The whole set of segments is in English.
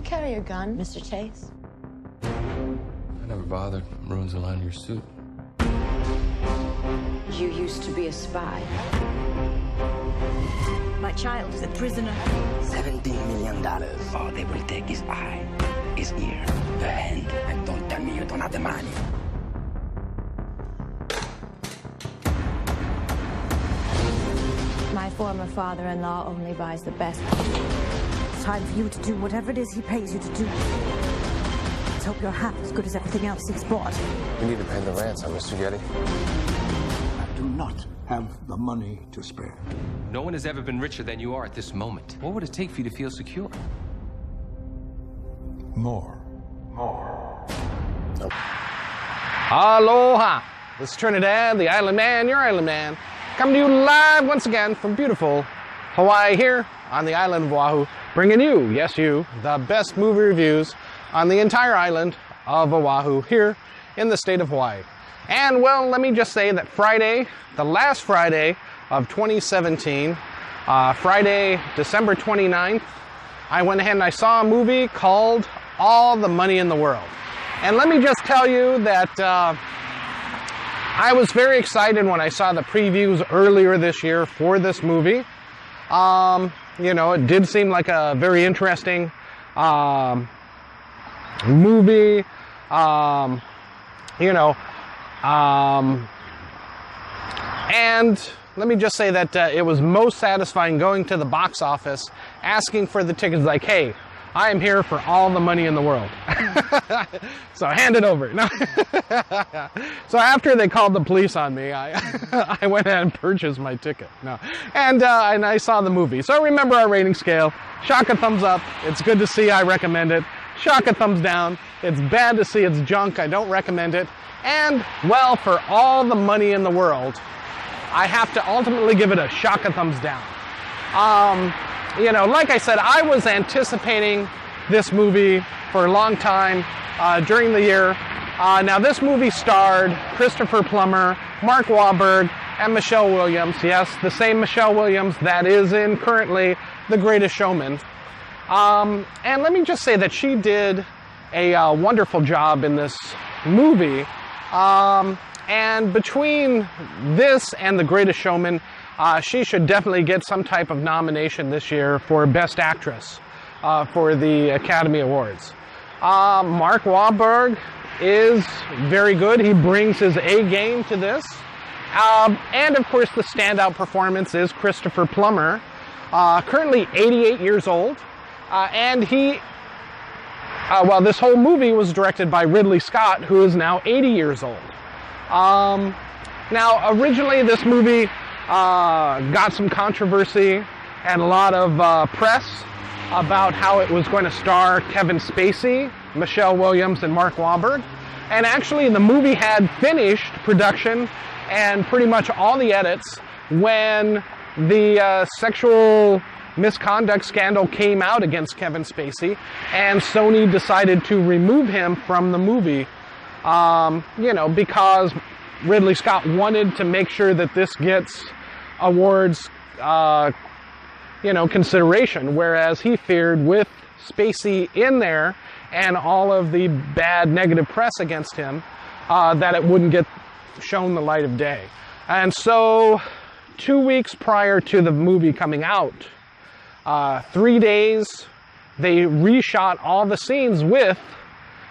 carry a gun, Mr. Chase? I never bothered. Ruins the line of your suit. You used to be a spy. My child is a prisoner. $17 million. All they will take is eye, his ear, the hand, and don't tell me you don't have the money. My former father-in-law only buys the best. It's time for you to do whatever it is he pays you to do. Let's hope you're half as good as everything else he's bought. We need to pay the ransom, Mr. Getty. I do not have the money to spare. No one has ever been richer than you are at this moment. What would it take for you to feel secure? More. Aloha! This is Trinidad, the Island Man, your Island Man, coming to you live once again from beautiful Hawaii here on the island of Oahu, bringing you, yes you, the best movie reviews on the entire island of Oahu here in the state of Hawaii. And well, let me just say that Friday, the last Friday of 2017, Friday, December 29th, I went ahead and I saw a movie called All the Money in the World. And let me just tell you that I was very excited when I saw the previews earlier this year for this movie. You know, it did seem like a very interesting movie. And let me just say that it was most satisfying going to the box office, asking for the tickets like, hey, I am here for all the money in the world. So hand it over. No. So after they called the police on me, I went ahead and purchased my ticket. No. And I saw the movie. So remember our rating scale. Shock a thumbs up. It's good to see. I recommend it. Shock a thumbs down. It's bad to see. It's junk. I don't recommend it. And, well, for all the money in the world, I have to ultimately give it a shock a thumbs down. You know, like I said, I was anticipating this movie for a long time during the year. Now, this movie starred Christopher Plummer, Mark Wahlberg, and Michelle Williams. Yes, the same Michelle Williams that is in currently The Greatest Showman. And let me just say that she did a wonderful job in this movie. And between this and The Greatest Showman, she should definitely get some type of nomination this year for Best Actress for the Academy Awards. Mark Wahlberg is very good. He brings his A game to this. And of course, the standout performance is Christopher Plummer, currently 88 years old. And he, well, this whole movie was directed by Ridley Scott, who is now 80 years old. Now, originally this movie got some controversy and a lot of press about how it was going to star Kevin Spacey, Michelle Williams, and Mark Wahlberg. And actually, the movie had finished production and pretty much all the edits when the sexual misconduct scandal came out against Kevin Spacey, and Sony decided to remove him from the movie, you know, because Ridley Scott wanted to make sure that this gets awards, you know, consideration, whereas he feared with Spacey in there and all of the bad negative press against him, that it wouldn't get shown the light of day. And so 2 weeks prior to the movie coming out, 3 days, they reshot all the scenes with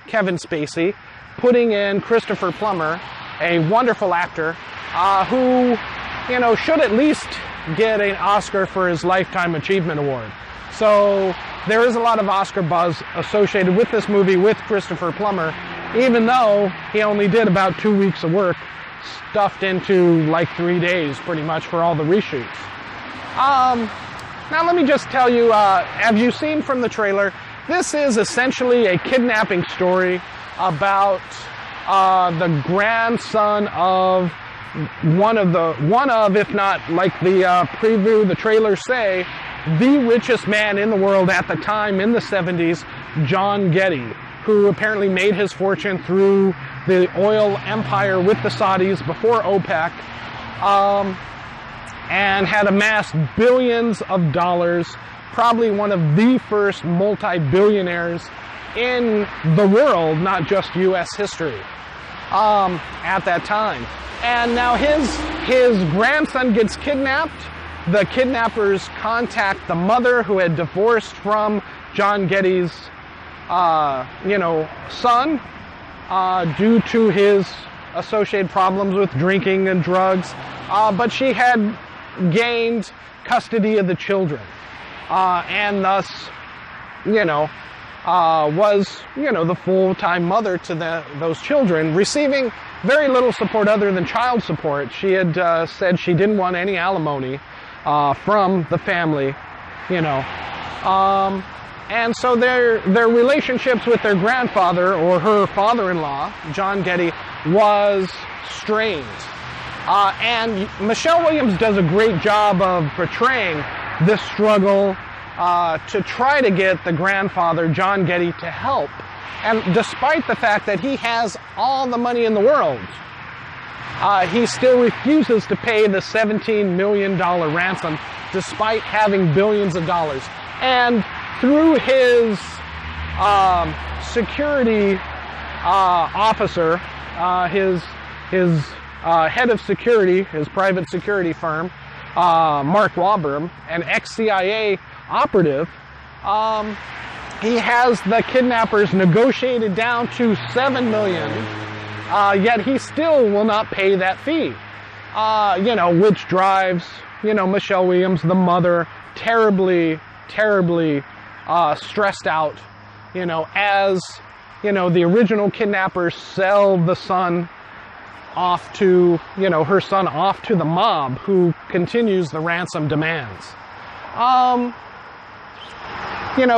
Kevin Spacey, putting in Christopher Plummer, a wonderful actor, who, you know, should at least get an Oscar for his Lifetime Achievement Award. So there is a lot of Oscar buzz associated with this movie with Christopher Plummer, even though he only did about 2 weeks of work, stuffed into like 3 days pretty much for all the reshoots. Now let me just tell you, have you seen from the trailer, this is essentially a kidnapping story about the grandson of one of, if not like the preview, the trailers say, the richest man in the world at the time in the 70s, John Getty, who apparently made his fortune through the oil empire with the Saudis before OPEC, and had amassed billions of dollars probably one of the first multi-billionaires in the world, not just U.S. history, at that time. And now his grandson gets kidnapped. The kidnappers contact the mother who had divorced from John Getty's, son, due to his associated problems with drinking and drugs. But she had gained custody of the children, and thus, was, the full-time mother to those children, receiving very little support other than child support. She had said she didn't want any alimony from the family, and so their relationships with their grandfather, or her father-in-law, John Getty, was strained. And Michelle Williams does a great job of portraying this struggle to try to get the grandfather, John Getty, to help. And despite the fact that he has all the money in the world, he still refuses to pay the $17 million ransom, despite having billions of dollars. And through his security officer, his head of security, his private security firm, Mark Wahlberg, an ex-CIA operative, he has the kidnappers negotiated down to $7 million, yet he still will not pay that fee, which drives, Michelle Williams, the mother, terribly stressed out, as, the original kidnappers sell the son off to, her son off to the mob, who continues the ransom demands.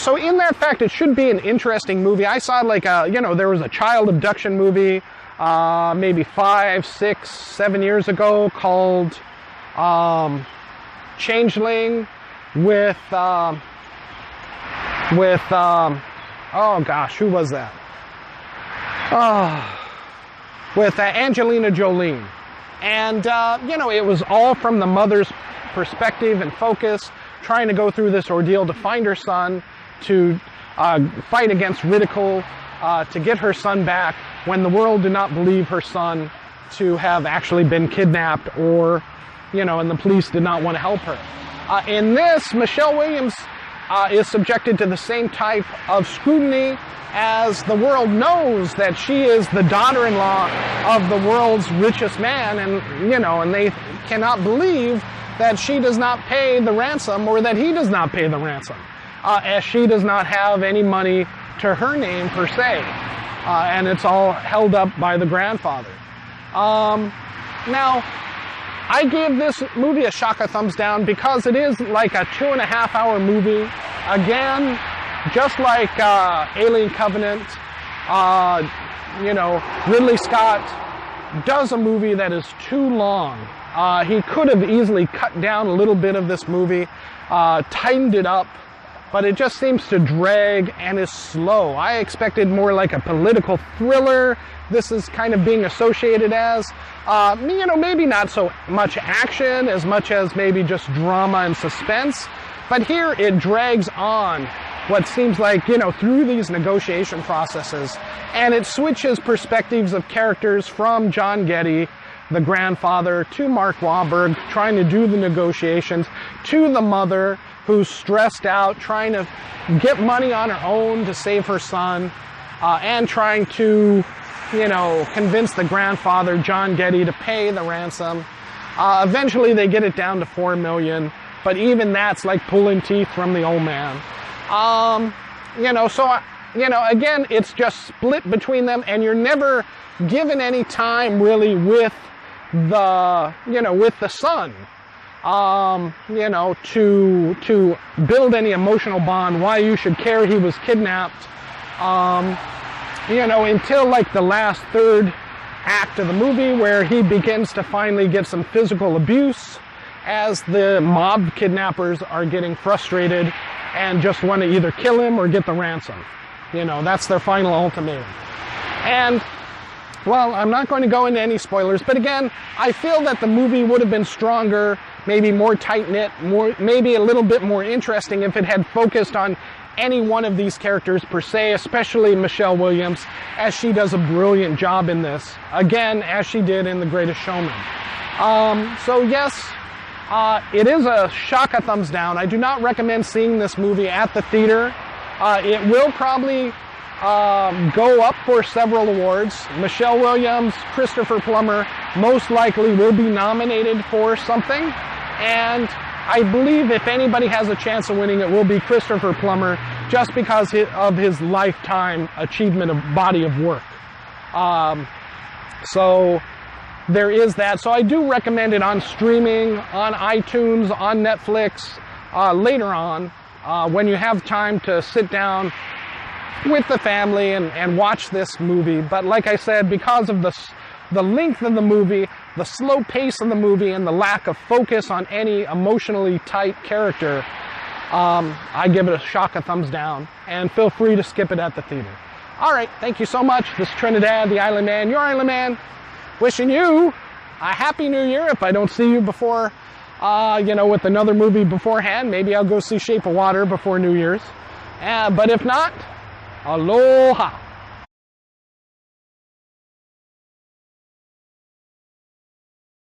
So in that fact, it should be an interesting movie. I saw there was a child abduction movie, maybe 5, 6, 7 years ago called Changeling with oh gosh, who was that? With Angelina Jolie. And, it was all from the mother's perspective and focus, trying to go through this ordeal to find her son, to fight against ridicule, to get her son back, when the world did not believe her son to have actually been kidnapped, or, and the police did not want to help her. In this, Michelle Williams is subjected to the same type of scrutiny, as the world knows that she is the daughter-in-law of the world's richest man, and, and they cannot believe that she does not pay the ransom, or that he does not pay the ransom, as she does not have any money to her name per se, and it's all held up by the grandfather. Now, I gave this movie a shaka thumbs down because it is like a 2.5-hour movie. Again, just like Alien Covenant, Ridley Scott does a movie that is too long. He could have easily cut down a little bit of this movie, tightened it up, but it just seems to drag and is slow. I expected more like a political thriller. This is kind of being associated as, maybe not so much action as much as maybe just drama and suspense. But here it drags on what seems like, through these negotiation processes. And it switches perspectives of characters from John Getty, the grandfather, to Mark Wahlberg, trying to do the negotiations, to the mother, who's stressed out, trying to get money on her own to save her son, and trying to, convince the grandfather, John Getty, to pay the ransom. Eventually they get it down to $4 million, but even that's like pulling teeth from the old man. Again, it's just split between them, and you're never given any time really with the, with the son, to build any emotional bond, why you should care he was kidnapped, until like the last third act of the movie, where he begins to finally get some physical abuse as the mob kidnappers are getting frustrated and just want to either kill him or get the ransom. That's their final ultimatum. And, well, I'm not going to go into any spoilers, but again, I feel that the movie would have been stronger maybe more tight-knit, maybe a little bit more interesting if it had focused on any one of these characters per se, especially Michelle Williams, as she does a brilliant job in this, again, as she did in The Greatest Showman. So yes, it is a shock, a thumbs down. I do not recommend seeing this movie at the theater. It will probably go up for several awards. Michelle Williams, Christopher Plummer most likely will be nominated for something, and I believe if anybody has a chance of winning, it will be Christopher Plummer, just because of his lifetime achievement of body of work. So there is that. So I do recommend it on streaming, on iTunes, on Netflix, later on, when you have time to sit down with the family and watch this movie. But like I said, because of the length of the movie, the slow pace of the movie, and the lack of focus on any emotionally tight character, I give it a shock, a thumbs down, and feel free to skip it at the theater. All right, thank you so much. This is Trinidad the Island Man, your Island Man, wishing you a Happy New Year. If I don't see you before, with another movie beforehand, maybe I'll go see Shape of Water before New Year's. But if not, aloha.